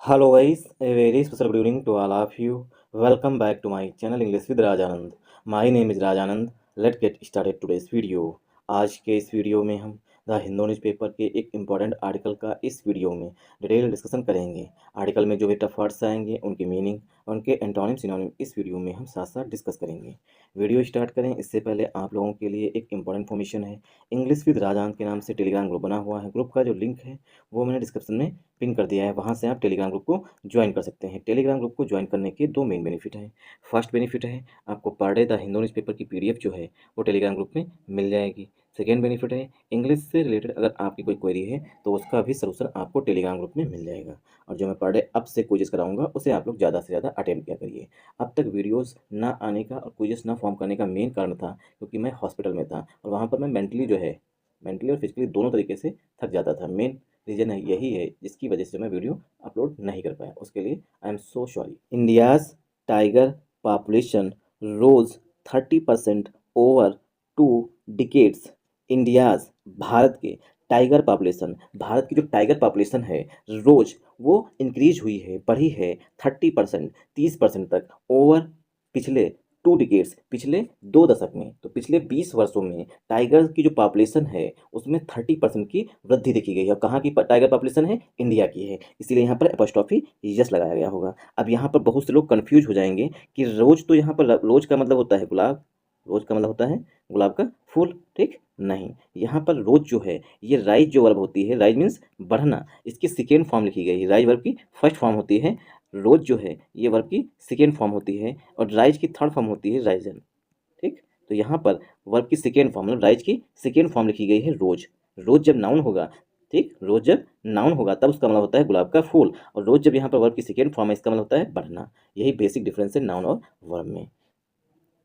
Hello guys, a very special good evening to all of you. Welcome back to my channel English with Rajanand. My name is Rajanand. Let's get started today's video. आज के इस video में हम the Hindu newspaper के एक important article का इस video में डिटेल डिस्कशन करेंगे। आर्टिकल में जो भी टफ वर्ड्स आएंगे उनकी मीनिंग, उनके एंटोनिम सिनोनिम इस वीडियो में हम साथ साथ डिस्कस करेंगे। वीडियो स्टार्ट करें इससे पहले आप लोगों के लिए एक इम्पॉर्टेंट इन्फॉर्मेशन है। इंग्लिश विद राजान के नाम से टेलीग्राम ग्रुप बना हुआ है। ग्रुप का जो लिंक है वो मैंने डिस्क्रिप्शन में पिन कर दिया है। वहाँ से आप टेलीग्राम ग्रुप को ज्वाइन कर सकते हैं। टेलीग्राम ग्रुप को ज्वाइन करने के दो मेन बेनिफिट हैं। फर्स्ट बेनिफिट है आपको per day the Hindu newspaper की पीडीएफ जो है वो टेलीग्राम ग्रुप में मिल जाएगी। सेकेंड बेनिफिट है इंग्लिश से रिलेटेड अगर आपकी कोई क्वेरी है तो उसका भी सलूशन आपको टेलीग्राम ग्रुप में मिल जाएगा। और जो मैं पर डे अब से क्विज़ कराऊंगा उसे आप लोग ज़्यादा से ज़्यादा अटेम्प्ट किया करिए। अब तक वीडियोस ना आने का और क्विज़ ना फॉर्म करने का मेन कारण था क्योंकि मैं हॉस्पिटल में था और वहाँ पर मैं मेंटली और फिजिकली दोनों तरीके से थक जाता था। मेन रीज़न है यही है जिसकी वजह से मैं वीडियो अपलोड नहीं कर पाया। उसके लिए I am so sorry. India's tiger population rose 30% over 2 decades. India's भारत के टाइगर पॉपुलेशन, भारत की जो टाइगर पॉपुलेशन है रोज वो इंक्रीज हुई है, बढ़ी है 30%, 30% तक ओवर पिछले 2 डिकेड्स, पिछले 2 दशक में। तो पिछले 20 वर्षों में टाइगर की जो पॉपुलेशन है उसमें 30% की वृद्धि देखी गई है। कहाँ की टाइगर पॉपुलेशन है? इंडिया की है। इसीलिए यहाँ पर एपोस्ट्रोफी यस लगाया गया होगा। अब यहाँ पर बहुत से लोग कंफ्यूज हो जाएंगे कि रोज, तो यहाँ पर रोज का मतलब होता है गुलाब, रोज का मतलब होता है गुलाब का फूल, ठीक नहीं। यहाँ पर रोज जो है ये राइज जो वर्ब होती है, राइज मीन्स बढ़ना, इसकी सेकेंड फॉर्म लिखी गई है। राइज वर्ब की फर्स्ट फॉर्म होती है, रोज जो है ये वर्ब की सेकेंड फॉर्म होती है और राइज की थर्ड फॉर्म होती है राइजन, ठीक। तो यहाँ पर वर्ब की सेकेंड फॉर्म मतलब राइज की सेकेंड फॉर्म लिखी गई है रोज। रोज जब नाउन होगा, ठीक, रोज जब नाउन होगा तब उसका मतलब होता है गुलाब का फूल, और रोज जब यहाँ पर वर्ब की सेकेंड फॉर्म है इसका मतलब होता है बढ़ना। यही बेसिक डिफरेंस है नाउन और वर्ब में।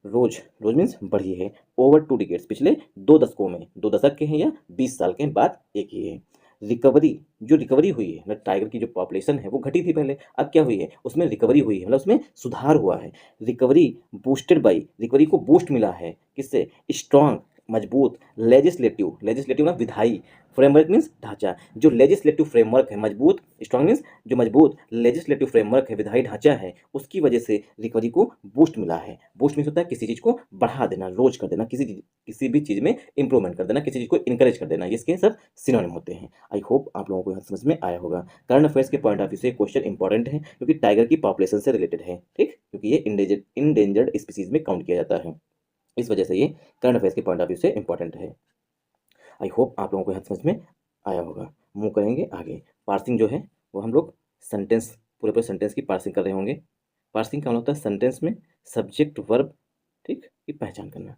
रोज, रोज मीन्स बढ़ी है। ओवर 2 डिकेट्स, पिछले 2 दशकों में, 2 दशक के हैं या 20 साल के हैं, बात एक ही है। रिकवरी, जो रिकवरी हुई है मतलब टाइगर की जो पॉपुलेशन है वो घटी थी पहले, अब क्या हुई है उसमें रिकवरी हुई है, मतलब उसमें सुधार हुआ है। रिकवरी बूस्टेड बाई, रिकवरी को बूस्ट मिला है किससे? स्ट्रॉन्ग, मजबूत लेजिस्लेटिव, लेजिस्लेटिव ना विधायी, फ्रेमवर्क मीन्स ढांचा। जो लेजिस्लेटिव फ्रेमवर्क है मजबूत, स्ट्रॉन्ग मीन्स जो मजबूत लेजिस्लेटिव फ्रेमवर्क है, विधायी ढांचा है, उसकी वजह से रिकवरी को बूस्ट मिला है। बूस्ट मीन्स होता है किसी चीज़ को बढ़ा देना, रोज कर देना, किसी भी चीज़ में इंप्रूवमेंट कर देना, किसी चीज़ को इंकरेज कर देना, इसके सब सिनोनिम होते हैं। आई होप आप लोगों को यहाँ समझ में आया होगा। करंट अफेयर्स के पॉइंट ऑफ व्यू से क्वेश्चन इंपॉर्टेंट है क्योंकि टाइगर की पॉपुलेशन से रिलेटेड है, ठीक, क्योंकि ये इंडेंजर्ड स्पीसीज में काउंट किया जाता है, इस वजह से ये करंट अफेयर्स के पॉइंट ऑफ व्यू से इंपॉर्टेंट है। आई होप आप लोगों को यहाँ समझ में आया होगा। मूव करेंगे आगे। पार्सिंग जो है वो हम लोग सेंटेंस, पूरे पूरे सेंटेंस की पार्सिंग कर रहे होंगे। पार्सिंग का मतलब होता है सेंटेंस में सब्जेक्ट वर्ब, ठीक, की पहचान करना।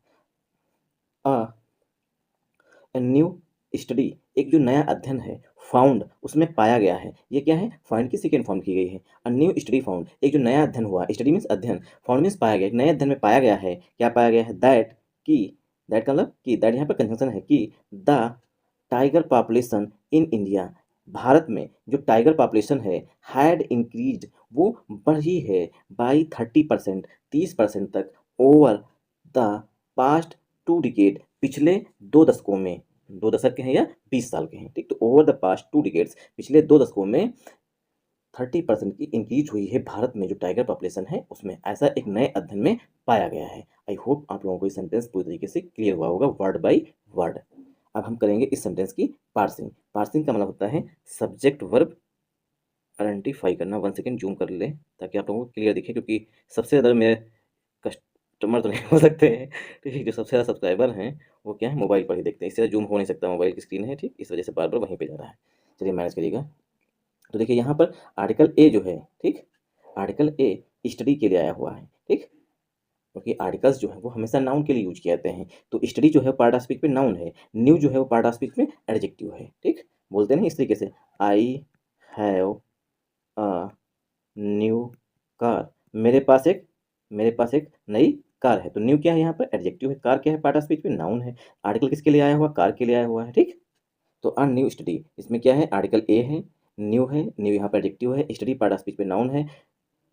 न्यू स्टडी, एक जो नया अध्ययन है, फाउंड उसमें पाया गया है, ये क्या है? फाइंड की सेकेंड फॉर्म की गई है। अ न्यू स्टडी फाउंड, एक जो नया अध्ययन हुआ, स्टडी मीन्स अध्ययन, फाउंड मीन्स पाया गया, एक नए अध्ययन में पाया गया है। क्या पाया गया है? दैट, की, दैट का मतलब कि, दैट यहाँ पर कंजंक्शन है कि the tiger population in India, Bharat में जो टाइगर पॉपुलेशन है हैड इंक्रीज्ड, वो बढ़ी है बाई 30%, 30% तक, ओवर द पास्ट 2 डिकेड, पिछले 2 दशकों में, 2 दशक के हैं या 20 साल के हैं, ठीक। तो ओवर द पास्ट 2 डिकेड्स, पिछले 2 दशकों में 30% की इंक्रीज हुई है भारत में जो टाइगर पॉपुलेशन है उसमें, ऐसा एक नए अध्ययन में पाया गया है। आई होप आप लोगों को ये सेंटेंस पूरी तरीके से क्लियर हुआ होगा वर्ड बाई वर्ड। अब हम करेंगे इस सेंटेंस की पार्सिंग। पार्सिंग का मतलब होता है सब्जेक्ट वर्ब आइडेंटिफाई करना। 1 सेकेंड जूम कर ले ताकि आप लोगों को क्लियर दिखे, क्योंकि सबसे ज़्यादा मेरे कस्टमर तो नहीं हो सकते हैं, ठीक है, जो सबसे ज़्यादा सब्सक्राइबर हैं वो क्या है, मोबाइल पर ही देखते हैं, इससे जूम हो नहीं सकता, मोबाइल की स्क्रीन है, ठीक, इस वजह से बार बार वहीं पे जा रहा है। चलिए मैनेज करिएगा। तो देखिए यहाँ पर आर्टिकल ए जो है, ठीक, आर्टिकल ए स्टडी के लिए आया हुआ है, ठीक, क्योंकि आर्टिकल्स जो है वो हमेशा नाउन के लिए यूज किए जाते हैं। तो स्टडी जो है पार्ट ऑफ स्पीच में नाउन है, न्यू जो है वो पार्ट ऑफ स्पीच में एडजेक्टिव है, ठीक। बोलते हैं ना इस तरीके से, I have a new car, मेरे पास एक नई कार है। तो न्यू क्या है यहाँ पर? एडजेक्टिव है। कार क्या है? पार्ट ऑफ स्पीच में नाउन है। आर्टिकल किसके लिए आया हुआ? कार के लिए आया हुआ है, ठीक। तो अ न्यू स्टडी, इसमें क्या है? आर्टिकल ए है, न्यू है, न्यू यहाँ पर एडजेक्टिव है, स्टडी पार्ट ऑफ स्पीच में नाउन है,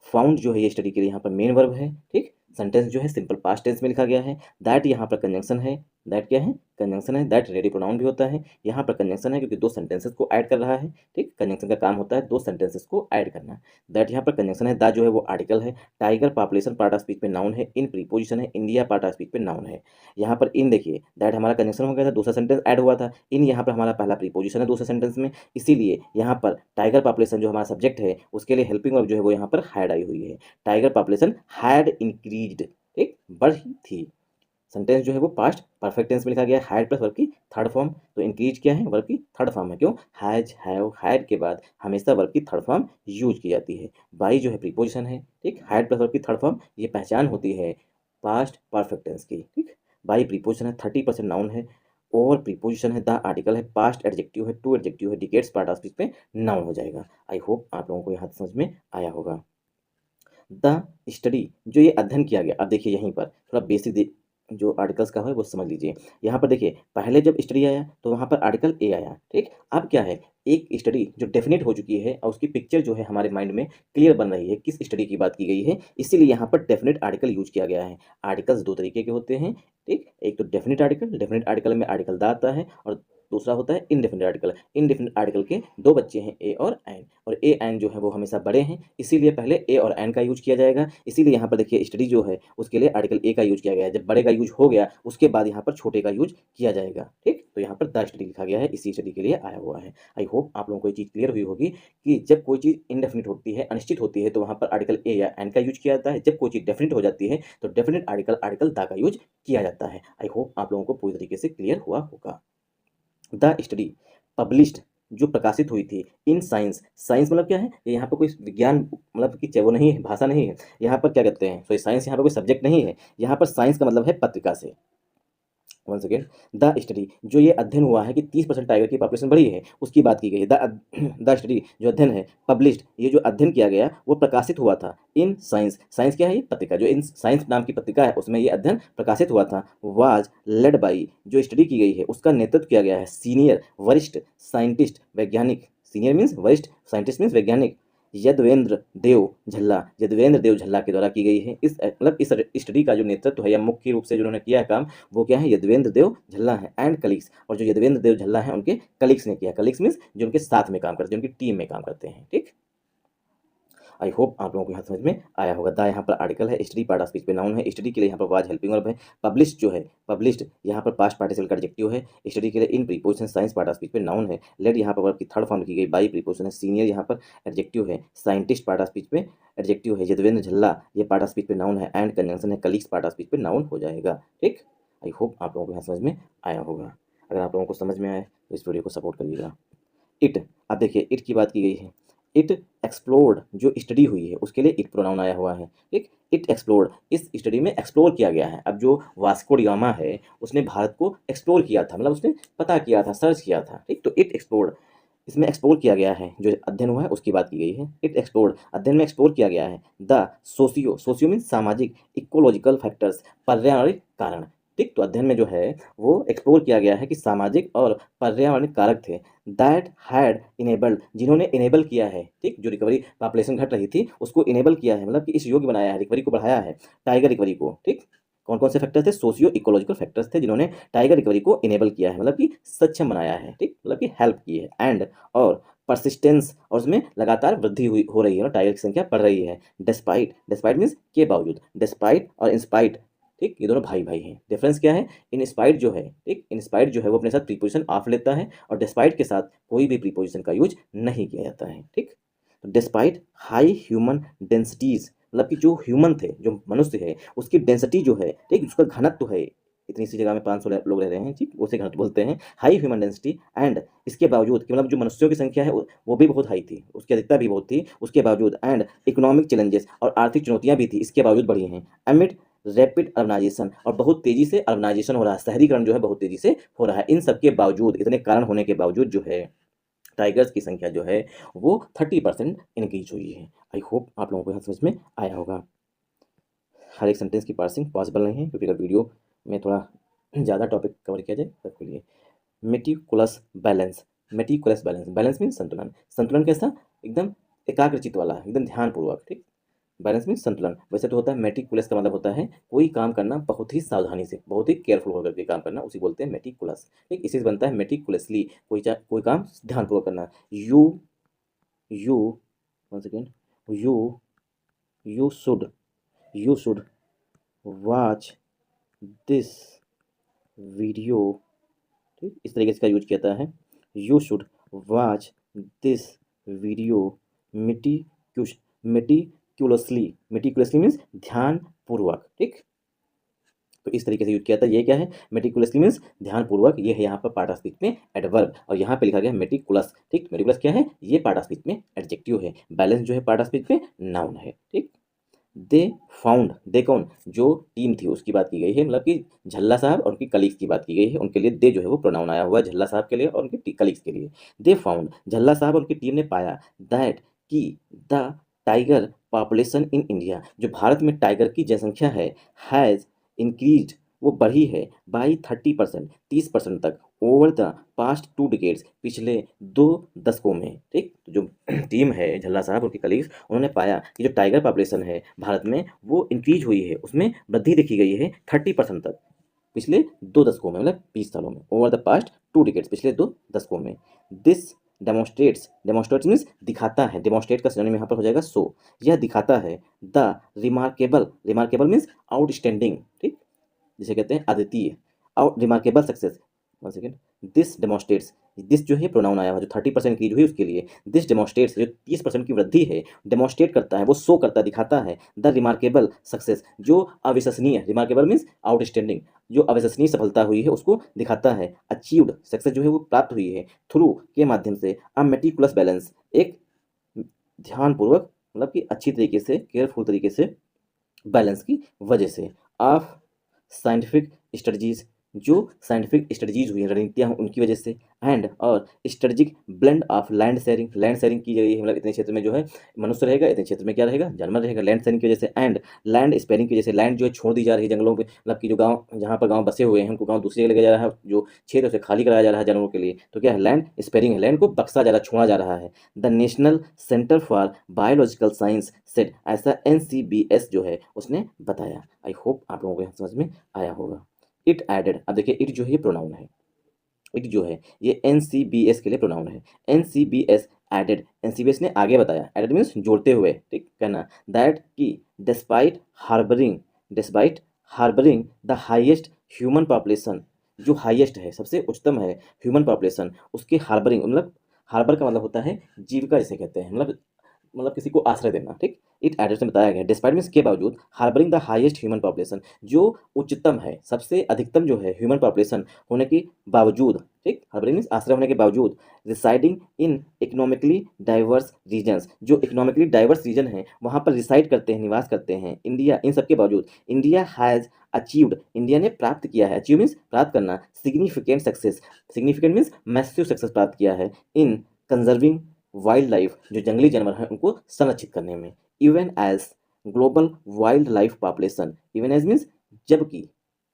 फाउंड जो है ये स्टडी के लिए यहाँ पर मेन वर्ब है, ठीक। सेंटेंस जो है सिंपल पास्ट टेंस में लिखा गया है। दैट यहाँ पर कंजंक्शन है, दैट क्या है, कंजंक्शन है। दैट रेडी प्रोनाउन भी होता है, यहाँ पर कंजंक्शन है क्योंकि दो सेंटेंसेस को ऐड कर रहा है, ठीक। कंजंक्शन का काम होता है दो सेंटेंसेस को ऐड करना। दैट यहाँ पर कंजंक्शन है, द जो है वो आर्टिकल है। Tiger population part of speech पे नाउन है। इन प्रीपोजिशन है। इंडिया पार्ट ऑफ स्पीच पे नाउन है। यहाँ पर इन देखिए, दैट हमारा कंजंक्शन हो गया था, दूसरा सेंटेंस ऐड हुआ था। इन यहाँ पर हमारा पहला प्रीपोजिशन है दूसरे सेंटेंस में, इसीलिए यहाँ पर टाइगर पॉपुलेशन जो हमारा सब्जेक्ट है उसके लिए हेल्पिंग वर्ब जो है वो यहाँ पर हैड आई हुई है। टाइगर पॉपुलेशन हैड इंक्रीज्ड, ठीक, बढ़ी थी। सेंटेंस जो है वो पास्ट परफेक्ट टेंस में लिखा गया है, हैड प्लस वर्ब की थर्ड फॉर्म। तो इंक्रीज क्या है, वर्ब की थर्ड फॉर्म है। क्यों, हैज, हैव, हैड के बाद हमेशा वर्ब की थर्ड फॉर्म यूज की जाती है। बाई जो है प्रीपोजिशन है, ठीक। हैड प्लस वर्ब की थर्ड फॉर्म, ये पहचान होती है पास्ट परफेक्ट टेंस की, ठीक। बाई प्रीपोजिशन है, 30% नाउन है। और प्रीपोजिशन है, द आर्टिकल है, पास्ट एडजेक्टिव है, टू एडजेक्टिव है, डिकेट्स पार्ट ऑफ स्पीच पे नाउन हो जाएगा। आई होप आप लोगों को यहाँ समझ में आया होगा। द स्टडी, जो ये अध्ययन किया गया, अब देखिए यहीं पर थोड़ा बेसिक जो आर्टिकल्स का है वो समझ लीजिए। यहाँ पर देखिए, पहले जब स्टडी आया तो वहाँ पर आर्टिकल ए आया, ठीक। अब क्या है, एक स्टडी जो डेफिनेट हो चुकी है और उसकी पिक्चर जो है हमारे माइंड में क्लियर बन रही है किस स्टडी की बात की गई है, इसीलिए यहाँ पर डेफिनेट आर्टिकल यूज किया गया है। आर्टिकल्स दो तरीके के होते हैं, ठीक। एक तो डेफिनेट आर्टिकल में आर्टिकल द आता है, और दूसरा होता है इनडेफिनिट आर्टिकल। इनडेफिनिट आर्टिकल के दो बच्चे हैं, ए और एन, और ए एन जो है वो हमेशा बड़े हैं, इसीलिए पहले ए और एन का यूज किया जाएगा। इसीलिए यहाँ पर देखिए स्टडी जो है उसके लिए आर्टिकल ए का यूज किया गया है। जब बड़े का यूज हो गया उसके बाद यहाँ पर छोटे का यूज किया जाएगा, ठीक। तो यहाँ पर द स्टडी लिखा गया है, इसी स्टडी के लिए आया हुआ है। आई होप आप लोगों को ये चीज़ क्लियर हुई होगी कि जब कोई चीज़ इनडेफिनिट होती है, अनिश्चित होती है, तो वहाँ पर आर्टिकल ए या एन का यूज किया जाता है। जब कोई चीज़ डेफिनिट हो जाती है तो डेफिनिट आर्टिकल द का यूज किया जाता है। आई होप आप लोगों को पूरी तरीके से क्लियर हुआ होगा। द स्टडी पब्लिश्ड, जो प्रकाशित हुई थी, इन साइंस, साइंस मतलब क्या है, ये यहाँ पर कोई विज्ञान मतलब कि वो नहीं है, भाषा नहीं है। यहाँ पर क्या कहते हैं, सो साइंस यहाँ पर कोई सब्जेक्ट नहीं है। यहाँ पर साइंस का मतलब है पत्रिका से। वन सेकेंड, द स्टडी, जो ये अध्ययन हुआ है कि 30% टाइगर की पॉपुलेशन बढ़ी है, उसकी बात की गई है। द स्टडी जो अध्ययन है, पब्लिश्ड, ये जो अध्ययन किया गया वो प्रकाशित हुआ था इन साइंस, साइंस क्या है, ये पत्रिका, जो इन साइंस नाम की पत्रिका है उसमें ये अध्ययन प्रकाशित हुआ था। वाज लेड बाई, जो स्टडी की गई है उसका नेतृत्व किया गया है सीनियर, वरिष्ठ साइंटिस्ट, वैज्ञानिक। सीनियर मीन्स वरिष्ठ, साइंटिस्ट मीन्स वैज्ञानिक, यदवेंद्र देव झल्ला, यदवेंद्र देव झल्ला के द्वारा की गई है। इस मतलब इस स्टडी का जो नेतृत्व है या मुख्य रूप से जिन्होंने किया है काम, वो क्या है, यदवेंद्र देव झल्ला है एंड कलीग्स। और जो यदवेंद्र देव झल्ला है उनके कलीग्स ने किया। कलीग्स मीन्स जो उनके साथ में काम करते हैं, उनकी टीम में काम करते हैं, ठीक। आई होप आप लोगों को यहाँ समझ में आया होगा। द यहाँ पर आर्टिकल है, स्टडी पार्ट ऑफ स्पीच पे नाउन है। स्टडी के लिए यहाँ पर वाज हेल्पिंग वर्ब है। पब्लिश्ड जो है, पब्लिश्ड यहाँ पर पास्ट पार्टिसिपल का एडजेक्टिव है। स्टडी के लिए in preposition science part of speech पे नाउन है। लेट यहाँ पर वर्ब की थर्ड फॉर्म की गई। बाई प्रीपोजिशन है। सीनियर यहाँ पर एडजेक्टिव है। साइंटिस्ट पार्ट ऑफ स्पीच पे एडजेक्टिव है। यदवेंद्र झल्ला ये पार्ट ऑफ स्पीच पे नाउन है। एंड कंजंक्शन है, कलीग्स पार्ट ऑफ स्पीच पे नाउन हो जाएगा, ठीक। आई होप आप लोगों को यहाँ समझ में आया होगा। अगर आप लोगों को समझ में आए तो इस वीडियो को सपोर्ट करिएगा। इट, अब देखिए इट की बात की गई है। इट एक्सप्लोर्ड, जो स्टडी हुई है उसके लिए इट प्रोनाउन आया हुआ है, ठीक। इट एक्सप्लोर्ड, इस स्टडी में एक्सप्लोर किया गया है। अब जो वास्को डिगामा है उसने भारत को एक्सप्लोर किया था, मतलब उसने पता किया था, सर्च किया था, ठीक। तो इट एक्सप्लोर्ड, इसमें एक्सप्लोर किया गया है, जो अध्ययन हुआ है उसकी बात की गई है। इट एक्सप्लोर्ड, अध्ययन में एक्सप्लोर किया गया है। द सोशियो, सोशियो मीन सामाजिक, इकोलॉजिकल फैक्टर्स, पर्यावरणिक कारण, ठीक। तो अध्ययन में जो है वो एक्सप्लोर किया गया है कि सामाजिक और पर्यावरणिक कारक थे, दैट हैड इनेबल्ड, जिन्होंने इनेबल किया है, ठीक। जो रिकवरी पॉपुलेशन घट रही थी उसको इनेबल किया है, मतलब कि इस योग्य बनाया है, रिकवरी को बढ़ाया है, टाइगर रिकवरी को, ठीक। कौन कौन से फैक्टर थे, सोशियो इकोलॉजिकल फैक्टर्स थे जिन्होंने टाइगर रिकवरी को इनेबल किया है, मतलब कि सक्षम बनाया है, ठीक, मतलब कि हेल्प की है। एंड, और परसिस्टेंस, और उसमें लगातार वृद्धि हुई हो रही है ना, टाइगर की संख्या बढ़ रही है। डिस्पाइट, डिस्पाइट मीन्स के बावजूद, डिस्पाइट और इंस्पाइट, ठीक, ये दोनों भाई भाई हैं। डिफरेंस क्या है, इंस्पाइट जो है, ठीक, इंस्पाइट जो है वो अपने साथ प्रीपोजिशन ऑफ लेता है और डिस्पाइट के साथ कोई भी प्रीपोजिशन का यूज नहीं किया जाता है, ठीक। तो डिस्पाइट हाई ह्यूमन डेंसिटीज, मतलब कि जो ह्यूमन थे, जो मनुष्य है उसकी डेंसिटी जो है, ठीक, उसका घनत्व है, इतनी सी जगह में 500 लोग रह रहे हैं, ठीक, उसे घनत्व बोलते हैं, हाई ह्यूमन डेंसिटी। एंड, इसके बावजूद कि मतलब जो मनुष्यों की संख्या है वो भी बहुत हाई थी, उसकी अधिकता भी बहुत थी, उसके बावजूद। एंड इकोनॉमिक चैलेंजेस, और आर्थिक चुनौतियां भी थी, इसके बावजूद बढ़ी हैं। अमिड रैपिड अर्बनाइजेशन, और बहुत तेजी से अर्बनाइजेशन हो रहा है, शहरीकरण जो है बहुत तेजी से हो रहा है। इन सब के बावजूद, इतने कारण होने के बावजूद जो है टाइगर्स की संख्या जो है वो 30% इंक्रीज हुई है। आई होप आप लोगों को यहाँ समझ में आया होगा। हर एक सेंटेंस की पार्सिंग पॉसिबल नहीं है, क्योंकि अगर वीडियो में थोड़ा ज़्यादा टॉपिक कवर किया जाए सबके लिए। Meticulous balance, meticulous balance, balance mean संतुलन, संतुलन कैसा, एकदम एकाग्रचित वाला, एकदम ध्यानपूर्वक, ठीक। बैलेंस मीन्स संतुलन। वैसे तो होता है मेटिकुलस का मतलब होता है कोई काम करना बहुत ही सावधानी से, बहुत ही केयरफुल होकर के काम करना, उसी बोलते हैं मेटिकुलस। ठीक, इसी से बनता है मेटिकुलसली, कोई काम ध्यानपूर्वक करना। You one second, you you should you should watch this video. ठीक, इस तरीके से इसका यूज किया जाता है। You should watch this video meticulous meticulously means ध्यान पूर्वक। ठीक, तो इस तरीके से यूज किया था। ये क्या है, मेटिकुलसली मीन्स ध्यान पूर्वक। ये है यहाँ पर पार्ट ऑफ स्पीच में एडवर्ब, और यहाँ पे लिखा गया मेटिकुलस। ठीक, मेटिकुलस क्या है, ये पार्ट ऑफ स्पीच में एडजेक्टिव है। बैलेंस जो है पार्ट ऑफ स्पीच में नाउन है। ठीक, दे फाउंड, दे कौन, जो टीम थी उसकी बात की गई है, मतलब कि झल्ला साहब और उनकी कलीग्स की बात की गई है। उनके लिए दे जो है वो प्रोनाउन आया हुआ है, झल्ला साहब के लिए और उनके कलीग्स के लिए। दे फाउंड, झल्ला साहब और उनकी टीम ने पाया, दैट कि the tiger population in India, जो भारत में टाइगर की जनसंख्या है, हैज़ इंक्रीज्ड, वो बढ़ी है, बाई 30%, 30% तक, ओवर द पास्ट 2 डिकेड्स, पिछले 2 दशकों में। ठीक, तो जो टीम है झल्ला साहब और उनके कलीग्स, उन्होंने पाया कि जो टाइगर पॉपुलेशन है भारत में वो इंक्रीज हुई है, उसमें वृद्धि देखी गई है 30% तक, पिछले 2 दशकों में, मतलब 20 सालों में। ओवर द पास्ट 2 डिकेड्स, पिछले 2 दशकों में। दिस डेमोस्ट्रेट्स मीन्स दिखाता है, डेमोस्ट्रेट का सिनोनिम यहाँ पर हो जाएगा सो। यह दिखाता है द रिमार्केबल मीन्स आउटस्टैंडिंग। ठीक, जिसे कहते हैं अद्वितीय, out remarkable success. One second, this demonstrates, this जो है प्रोनाउन आया हुआ, जो 30% इंक्रीज हुई उसके लिए। दिस डेमोस्ट्रेट्स, जो 30% की वृद्धि है, डेमोस्ट्रेट करता है, वो शो करता है, दिखाता है, द रिमार्केबल सक्सेस, जो अविश्वसनीय, रिमार्केबल मीन्स आउटस्टैंडिंग, जो अविश्वसनीय सफलता हुई है उसको दिखाता है। अचीव्ड, सक्सेस जो है वो प्राप्त हुई है, थ्रू के माध्यम से, अ मेटिकुलस बैलेंस, एक ध्यानपूर्वक, मतलब कि अच्छी तरीके से, केयरफुल तरीके से बैलेंस की वजह से। ऑफ साइंटिफिक स्ट्रेटजीज, जो साइंटिफिक स्ट्रेटजीज हुई हैं, रणनीतियाँ उनकी वजह से। एंड और strategic blend of land sharing की गई है, मतलब इतने क्षेत्र में जो है मनुष्य रहेगा, इतने क्षेत्र में क्या रहेगा, जानवर रहेगा, लैंड शेयरिंग की वजह से। एंड लैंड स्पेयरिंग की वजह से, लैंड जो है छोड़ दी जा रही है जंगलों पे, मतलब कि जो गांव, जहाँ पर गांव बसे हुए हैं उनको गांव दूसरी जगह ले जा रहा है, जो क्षेत्र उसे खाली कराया जा रहा है जानवरों के लिए, तो क्या है, लैंड स्पेयरिंग है, लैंड को बक्सा जा रहा, छोड़ा जा रहा है। The national centre for biological science set, ऐसा NCBS जो है उसने बताया। आई होप आप लोगों को यहाँ समझ में आया होगा। इट एडेड, अब देखिए इट जो है ये प्रोनाउन है, इट जो है ये NCBS के लिए प्रोनाउन है। NCBS एडेड, NCBS ने आगे बताया, एडेड मीन्स जोड़ते हुए। ठीक, कहना, दैट की despite harbouring the highest human population, जो हाईएस्ट है, सबसे उच्चतम है ह्यूमन पॉपुलेशन, उसके हार्बरिंग, मतलब हार्बर का मतलब होता है जीविका जिसे कहते हैं, मतलब किसी को आश्रय देना। ठीक, इट एड्रेस में बताया गया, डिस्पाइट मीन्स के बावजूद, harbouring the highest human population, जो उच्चतम है, सबसे अधिकतम जो है ह्यूमन पॉपुलेशन होने के बावजूद। ठीक, हार्बरिंग मीन्स आश्रय होने के बावजूद, residing in economically diverse regions, जो इकोनॉमिकली डाइवर्स रीजन है वहाँ पर रिसाइड करते हैं, निवास करते हैं। इंडिया, इन सबके बावजूद, इंडिया हैज़ अचीव्ड, इंडिया ने प्राप्त किया है, अचीव मीन्स प्राप्त करना, significant success, significant means massive success प्राप्त किया है, इन कंजर्विंग वाइल्ड लाइफ, जो जंगली जानवर हैं उनको संरक्षित करने में। Even as global wild life population, even as means जबकि,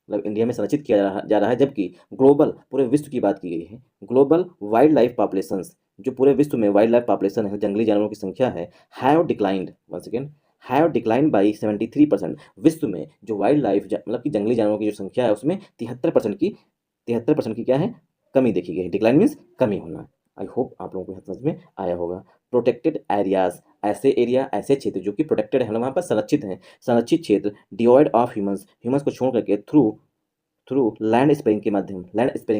मतलब इंडिया में संरक्षित किया जा रहा है, जबकि ग्लोबल, पूरे विश्व की बात की गई है, ग्लोबल वाइल्ड लाइफ पॉपुलेशंस, जो पूरे विश्व में वाइल्ड लाइफ पॉपुलेशन है, जंगली जानवरों की संख्या है, have declined, one second, have declined by 73%, विश्व में जो वाइल्ड लाइफ, मतलब कि जंगली जानवरों की जो संख्या है उसमें 73% की क्या है, कमी देखी गई है। डिक्लाइन मीन्स कमी होना। आई होप आप लोगों को समझ में आया होगा। प्रोटेक्टेड एरियाज, ऐसे एरिया, ऐसे क्षेत्र जो कि प्रोटेक्टेड है, वहाँ पर संरक्षित हैं, संरक्षित क्षेत्र, डिवॉइड ऑफ ह्यूमंस को छोड़ करके, थ्रू लैंड स्पेयरिंग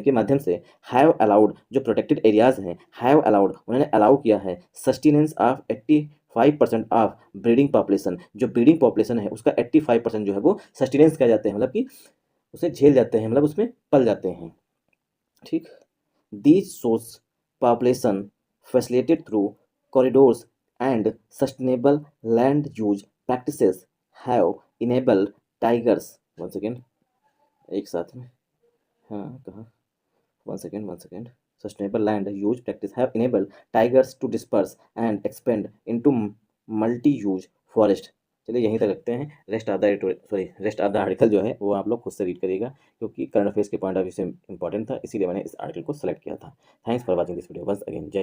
के माध्यम से, हैव अलाउड, जो प्रोटेक्टेड एरियाज हैं, हैव अलाउड, उन्होंने अलाउ किया है, sustenance of 85% of breeding population, जो ब्रीडिंग पॉपुलेशन है उसका 85% जो है वो सस्टेनेंस किया जाते हैं, मतलब कि उसे झेल जाते हैं, मतलब उसमें पल जाते हैं। ठीक, these source population facilitated through corridors and sustainable land use practices have enabled tigers, once again, एक साथ में, हाँ कहाँ, one second, sustainable land use practice have enabled tigers to disperse and expand into multi-use forest। चलिए यहीं तक रखते हैं, रेस्ट ऑफ द आर्टिकल जो है वो आप लोग खुद से रीड करिएगा, क्योंकि करंट अफेयर्स के पॉइंट ऑफ व्यू से इंपॉर्टेंट था, इसीलिए मैंने इस आर्टिकल को सेलेक्ट किया था। Thanks for watching this video once again. जय